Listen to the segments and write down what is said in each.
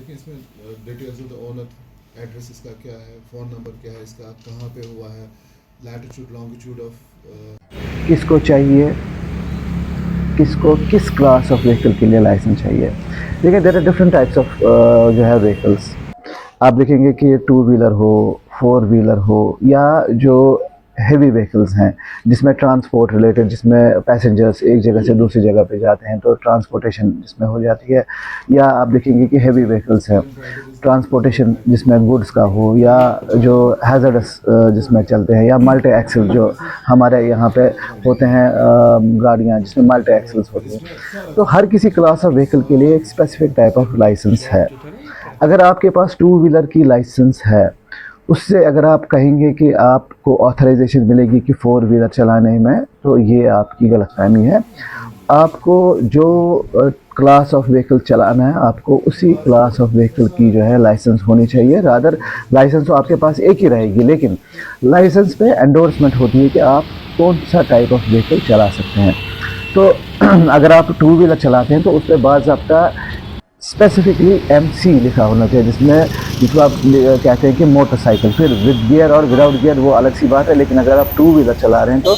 देखिए इसमें details of the owner, address इसका क्या है, फ़ोन नंबर क्या है इसका, कहाँ पे हुआ है, लैटिट्यूड लॉन्गिट्यूड ऑफ किसको चाहिए, किसको किस क्लास ऑफ व्हीकल के लिए लाइसेंस चाहिए। देखिए there are different types of जो है व्हीकल्स। आप देखेंगे कि टू व्हीलर हो, फोर व्हीलर हो, या जो हेवी व्हीकल्स हैं जिसमें ट्रांसपोर्ट रिलेटेड, जिसमें पैसेंजर्स एक जगह से दूसरी जगह पे जाते हैं तो ट्रांसपोर्टेशन जिसमें हो जाती है। या आप देखेंगे कि हेवी व्हीकल्स हैं, ट्रांसपोर्टेशन जिसमें गुड्स का हो, या जो हैज़र्डस जिसमें चलते हैं, या मल्टी एक्सल जो हमारे यहाँ पे होते हैं गाड़ियाँ जिसमें मल्टी एक्सल्स होती हैं। तो हर किसी क्लास ऑफ व्हीकल के लिए एक स्पेसिफिक टाइप ऑफ लाइसेंस है। अगर आपके पास टू व्हीलर की लाइसेंस है, उससे अगर आप कहेंगे कि आपको ऑथराइजेशन मिलेगी कि फोर व्हीलर चलाने में, तो ये आपकी गलतफहमी है। आपको जो क्लास ऑफ व्हीकल चलाना है, आपको उसी क्लास ऑफ व्हीकल की जो है लाइसेंस होनी चाहिए। रादर लाइसेंस तो आपके पास एक ही रहेगी, लेकिन लाइसेंस पे एंडोर्समेंट होती है कि आप कौन सा टाइप ऑफ व्हीकल चला सकते हैं। तो अगर आप टू व्हीलर चलाते हैं तो उस पर बाज़ाब्ता स्पेसिफिकली एमसी लिखा होना चाहिए, जिसको आप कहते हैं कि मोटरसाइकिल। फिर विद गियर और विदाउट गियर वो अलग सी बात है, लेकिन अगर आप टू व्हीलर चला रहे हैं तो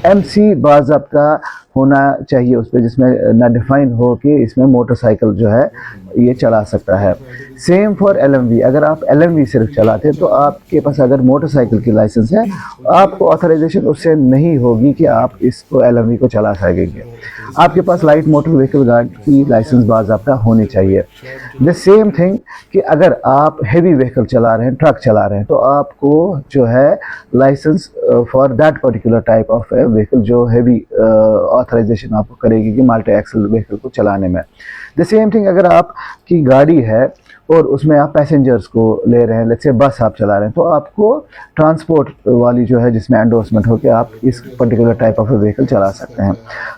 एमसी बाज़ाब्ता होना चाहिए उस पर, जिसमें ना डिफाइन हो कि इसमें मोटरसाइकिल जो है ये चला सकता है। Same for LMV. अगर आप एलएमवी सिर्फ चलाते हैं तो आपके पास अगर मोटरसाइकिल की लाइसेंस है, आपको ऑथराइजेशन उससे नहीं होगी कि आप इसको एलएमवी को चला सकेंगे। आपके पास लाइट मोटर व्हीकल गार्ड की लाइसेंस बाज़ाब्ता होनी चाहिए। द सेम थिंग कि अगर आप हेवी व्हीकल चला रहे हैं, ट्रक चला रहे हैं, तो आपको जो है licence for that particular type of vehicle जो हेवी ऑथराइजेशन आपको करेगी कि मल्टी एक्सल व्हीकल को चलाने में। द सेम थिंग अगर आपकी गाड़ी है और उसमें आप पैसेंजर्स को ले रहे हैं, लेट्स से बस आप चला रहे हैं, तो आपको ट्रांसपोर्ट वाली जो है जिसमें एंडोर्समेंट हो कि आप इस पर्टिकुलर टाइप ऑफ व्हीकल चला सकते हैं।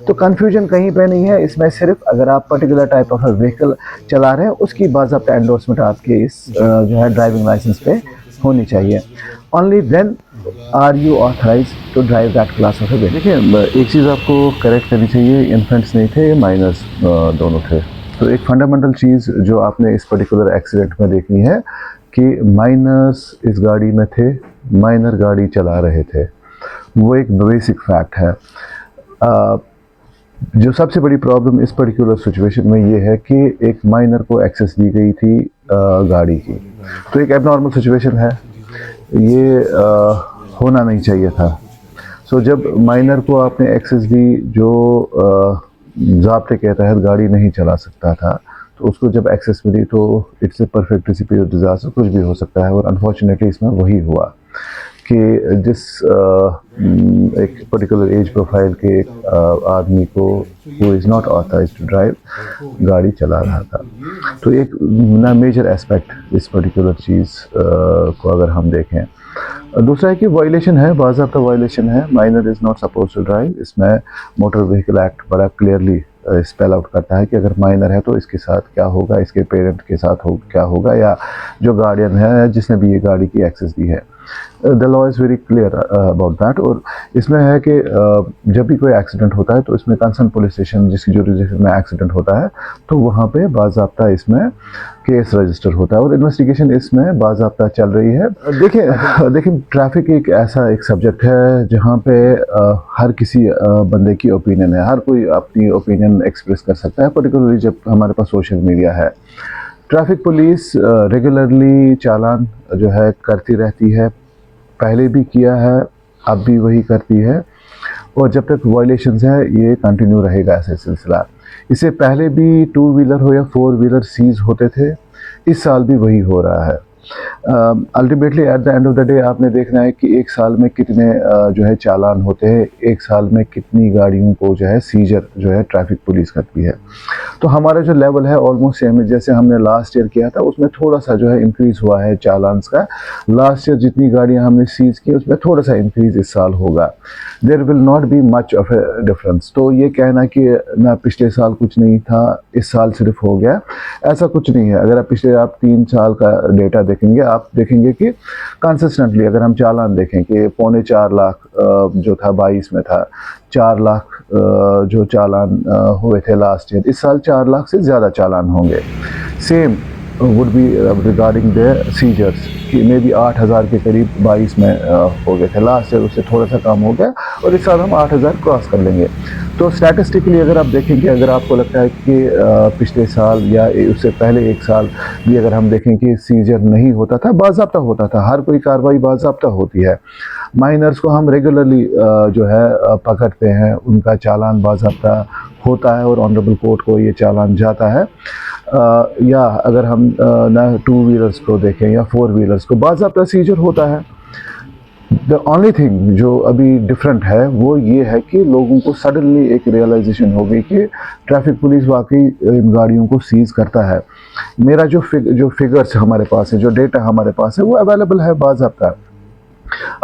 तो कन्फ्यूजन कहीं पे नहीं है इसमें। सिर्फ अगर आप पर्टिकुलर टाइप ऑफ व्हीकल चला रहे हैं, उसकी बाज़ाब्ता एंडोर्समेंट आपके इस जो है ड्राइविंग लाइसेंस पे होनी चाहिए। Only then are you authorise to drive that class of vehicle. देखिए एक चीज़ आपको करेक्ट करनी चाहिए, इन्फेंट्स नहीं थे, माइनर्स दोनों थे। तो एक फंडामेंटल चीज़ जो आपने इस पर्टिकुलर एक्सीडेंट में देखनी है कि माइनर्स इस गाड़ी में थे, माइनर गाड़ी चला रहे थे, वो एक बेसिक फैक्ट है। जो सबसे बड़ी प्रॉब्लम इस पर्टिकुलर सिचुएशन में ये है कि एक माइनर को एक्सेस दी गई थी गाड़ी की, तो एक एबनॉर्मल सिचुएशन है, ये होना नहीं चाहिए था। सो जब माइनर को आपने एक्सेस दी जो ज़ाब्ते के तहत गाड़ी नहीं चला सकता था, तो उसको जब एक्सेस मिली तो it's a perfect recipe of disaster. कुछ भी हो सकता है, और अनफॉर्चुनेटली इसमें वही हुआ कि जिस एक पर्टिकुलर एज प्रोफाइल के आदमी को वो is not authorised to drive गाड़ी चला रहा था। तो एक ना मेजर एस्पेक्ट इस पर्टिकुलर चीज़ को अगर हम देखें। दूसरा है कि वायलेशन है, बाज़ाब्ता वायलेशन है। Minor is not suppose to drive. इसमें मोटर व्हीकल एक्ट बड़ा क्लियरली स्पेल आउट करता है कि अगर माइनर है तो इसके साथ क्या होगा, इसके पेरेंट के साथ क्या होगा, या जो गार्डियन है जिसने भी ये गाड़ी की एक्सेस दी है। The law is very clear about that. और इसमें है कि जब भी कोई एक्सीडेंट होता है तो इसमें कंसर्न पुलिस स्टेशन जिसकी जुरिडिक्शन में एक्सीडेंट होता है, तो वहाँ पे बाज़ाब्ता इसमें केस रजिस्टर होता है और इन्वेस्टिगेशन इसमें बाज़ाब्ता चल रही है। देखिए ट्रैफिक एक ऐसा एक सब्जेक्ट है जहाँ पे हर किसी बंदे की ओपिनियन है, हर कोई अपनी ओपिनियन एक्सप्रेस कर सकता है, पर्टिकुलरली जब हमारे पास सोशल मीडिया है। ट्रैफिक पुलिस रेगुलरली चालान जो है करती रहती है, पहले भी किया है, अब भी वही करती है, और जब तक वायलेशंस है ये कंटिन्यू रहेगा ऐसा सिलसिला। इससे पहले भी टू व्हीलर हो या फोर व्हीलर सीज होते थे, इस साल भी वही हो रहा है। Ultimately at the end of the day आपने देखना है कि एक साल में कितने जो है चालान होते हैं, एक साल में कितनी गाड़ियों को जो है सीजर जो है ट्रैफिक पुलिस करती है। तो हमारा जो लेवल है ऑलमोस्ट सेम है जैसे हमने लास्ट ईयर किया था, उसमें थोड़ा सा जो है इंक्रीज़ हुआ है चालान्स का। लास्ट ईयर जितनी गाड़ियां हमने सीज की उसमें थोड़ा सा इंक्रीज़ इस साल होगा। There will not be much of a difference. तो ये कहना कि ना पिछले साल कुछ नहीं था, इस साल सिर्फ हो गया, ऐसा कुछ नहीं है। अगर आप पिछले 3 साल का डेटा देखेंगे, आप देखेंगे कि कंसिस्टेंटली अगर हम चालान देखें कि 4.25 लाख जो था 22 में था, 4 लाख जो चालान हुए थे लास्ट ईयर, इस साल 4 लाख से ज़्यादा चालान होंगे। Same would be regarding the seizures कि मे बी 8,000 के करीब 22 में हो गए थे। लास्ट ईयर उससे थोड़ा सा कम हो गया और इस साल हम 8,000 क्रॉस कर लेंगे। तो स्टैटिस्टिकली अगर आप देखेंगे, अगर आपको लगता है कि पिछले साल या उससे पहले एक साल भी अगर हम देखें कि सीजर नहीं होता था, बाज़ाब्ता होता था, हर कोई कार्रवाई बाज़ाब्ता होती है। माइनर्स को हम रेगुलरली जो है पकड़ते हैं, उनका चालान बाज़ाब्ता होता है और ऑनरेबल कोर्ट को ये चालान जाता है। या अगर हम ना 2 व्हीलर्स को देखें या 4 व्हीलर्स को, बाज़ाब्ता सीजर होता है। द ओनली थिंग जो अभी डिफरेंट है वो ये है कि लोगों को सडनली एक रियलाइजेशन हो गई कि ट्रैफिक पुलिस वाकई इन गाड़ियों को सीज करता है। मेरा जो फिगर्स हमारे पास है, जो डेटा हमारे पास है, वो अवेलेबल है बाज़ाब्ता।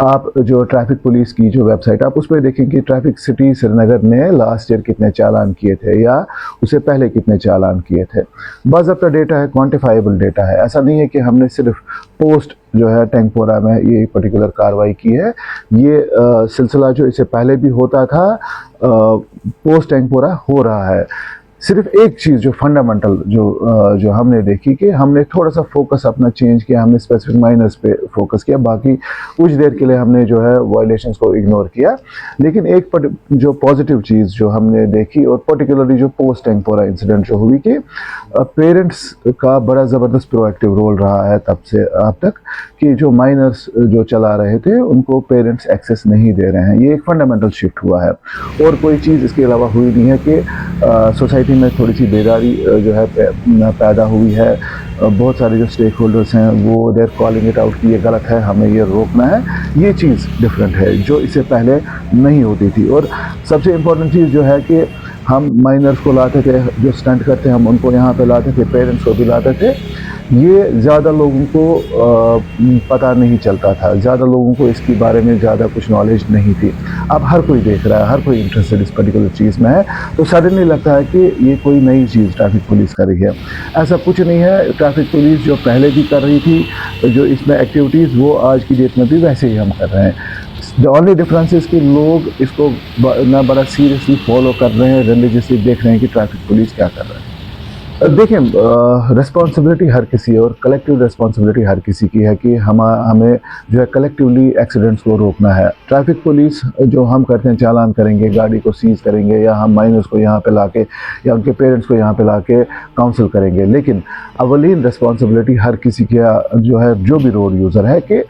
आप जो ट्रैफिक पुलिस की जो वेबसाइट, आप उस पर देखें कि ट्रैफिक सिटी श्रीनगर ने लास्ट ईयर कितने चालान किए थे या उससे पहले कितने चालान किए थे। बाज़ाब्ता डेटा है, क्वांटिफाइबल डेटा है। ऐसा नहीं है कि हमने सिर्फ पोस्ट जो है टैंकपोरा में ये पर्टिकुलर कार्रवाई की है। ये सिलसिला जो इससे पहले भी होता था, पोस्ट टैंकपोरा हो रहा है। सिर्फ एक चीज़ जो फंडामेंटल जो हमने देखी कि हमने थोड़ा सा फोकस अपना चेंज किया, हमने स्पेसिफिक माइनर्स पे फोकस किया, बाकी कुछ देर के लिए हमने जो है वायलेशंस को इग्नोर किया। लेकिन एक जो पॉजिटिव चीज़ जो हमने देखी, और पर्टिकुलरली जो पोस्ट टैंकपोरा इंसिडेंट जो हुई, कि पेरेंट्स का बड़ा ज़बरदस्त प्रोएक्टिव रोल रहा है तब से अब तक, कि जो माइनर्स जो चला रहे थे उनको पेरेंट्स एक्सेस नहीं दे रहे हैं। ये एक फंडामेंटल शिफ्ट हुआ है और कोई चीज़ इसके अलावा हुई नहीं है कि सोसाइटी में थोड़ी सी बेदारी जो है पैदा हुई है। बहुत सारे जो स्टेक होल्डर्स हैं वो देर कॉलिंग इट आउट कि ये गलत है, हमें ये रोकना है। ये चीज़ डिफरेंट है जो इससे पहले नहीं होती थी। और सबसे इम्पोर्टेंट चीज़ जो है कि हम माइनर्स को लाते थे, जो स्टंट करते हम उनको यहाँ पे लाते थे, पेरेंट्स को भी लाते थे। ये ज़्यादा लोगों को पता नहीं चलता था, ज़्यादा लोगों को इसके बारे में ज़्यादा कुछ नॉलेज नहीं थी। अब हर कोई देख रहा है, हर कोई इंटरेस्टेड इस पर्टिकुलर चीज़ में है, तो सडनली लगता है कि ये कोई नई चीज़ ट्रैफिक पुलिस कर रही है। ऐसा कुछ नहीं है। ट्रैफिक पुलिस जो पहले भी कर रही थी, जो इसमें एक्टिविटीज़, वो आज की डेट में भी वैसे ही हम कर रहे हैं। द ओनली डिफरेंस इज़ कि लोग इसको ना बड़ा सीरियसली फॉलो कर रहे हैं, रिलीजियसली देख रहे हैं कि ट्रैफिक पुलिस क्या कर रहा है। देखिए, रिस्पॉन्सिबिलिटी हर किसी है और कलेक्टिव रिस्पॉन्सिबिलिटी हर किसी की है कि हमें जो है कलेक्टिवली एक्सीडेंट्स को रोकना है। ट्रैफिक पुलिस जो हम करते हैं, चालान करेंगे, गाड़ी को सीज करेंगे, या हम माइनर्स को यहाँ पे लाके या उनके पेरेंट्स को यहाँ पे लाके काउंसिल करेंगे। लेकिन अवलीन रिस्पॉन्सिबिलिटी हर किसी की जो है, जो भी रोड यूज़र है, कि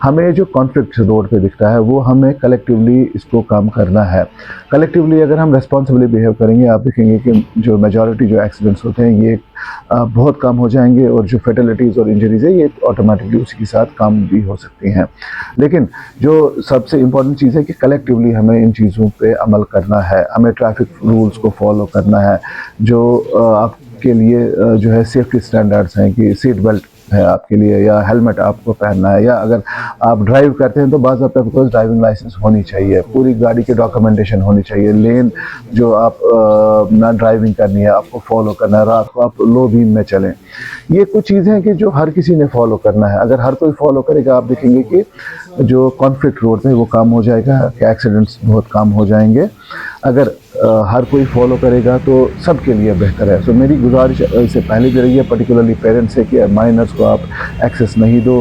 हमें जो कॉन्फ्लिक्ट रोड पे दिखता है वो हमें कलेक्टिवली इसको कम करना है। कलेक्टिवली अगर हम रिस्पॉन्सिबली बिहेव करेंगे, आप देखेंगे कि जो मेजॉरिटी जो एक्सीडेंट्स होते हैं ये बहुत कम हो जाएंगे और जो फैटलिटीज़ और इंजरीज़ है ये ऑटोमेटिकली उसी के साथ कम भी हो सकती हैं। लेकिन जो सबसे इम्पॉर्टेंट चीज़ है कि कलेक्टिवली हमें इन चीज़ों पे अमल करना है, हमें ट्रैफिक रूल्स को फॉलो करना है। जो आपके लिए जो है सेफ्टी स्टैंडर्ड्स हैं कि सीट बेल्ट है आपके लिए, या हेलमेट आपको पहनना है, या अगर आप ड्राइव करते हैं तो बाज़ाब्ता आपको ड्राइविंग लाइसेंस होनी चाहिए, पूरी गाड़ी की डॉक्यूमेंटेशन होनी चाहिए, लेन जो आप ना ड्राइविंग करनी है आपको फॉलो करना है, रात को आप लो बीम में चलें। ये कुछ चीज़ें हैं कि जो हर किसी ने फॉलो करना है। अगर हर कोई फॉलो करेगा, आप देखेंगे कि जो कॉन्फ्लिक्ट रोड पे वो कम हो जाएगा, कि एक्सीडेंट्स बहुत कम हो जाएंगे। अगर हर कोई फॉलो करेगा तो सबके लिए बेहतर है। सो मेरी गुजारिश इससे पहले भी रही है, पर्टिकुलरली पेरेंट्स से, कि माइनर्स को आप एक्सेस नहीं दो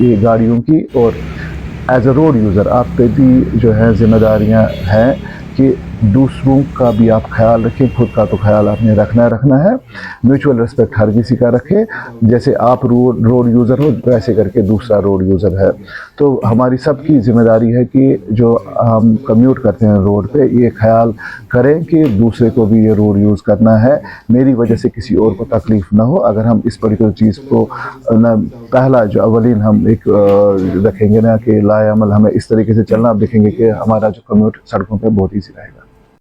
ये गाड़ियों की। और एज अ रोड यूज़र आप पे भी जो है जिम्मेदारियां हैं कि दूसरों का भी आप ख्याल रखें, खुद का तो ख्याल आपने रखना है। म्यूचुअल रिस्पेक्ट हर किसी का रखें। जैसे आप रोड यूज़र हो, वैसे करके दूसरा रोड यूज़र है। तो हमारी सबकी जिम्मेदारी है कि जो हम कम्यूट करते हैं रोड पे, ये ख्याल करें कि दूसरे को भी ये रोड यूज़ करना है, मेरी वजह से किसी और को तकलीफ़ ना हो। अगर हम इस पर्टिकुलर चीज़ को ना, पहला जो अवलीन हम एक रखेंगे ना कि लाएअमल हमें इस तरीके से चलना, आप देखेंगे कि हमारा जो कम्यूट सड़कों पर बहुत ईजी रहेगा।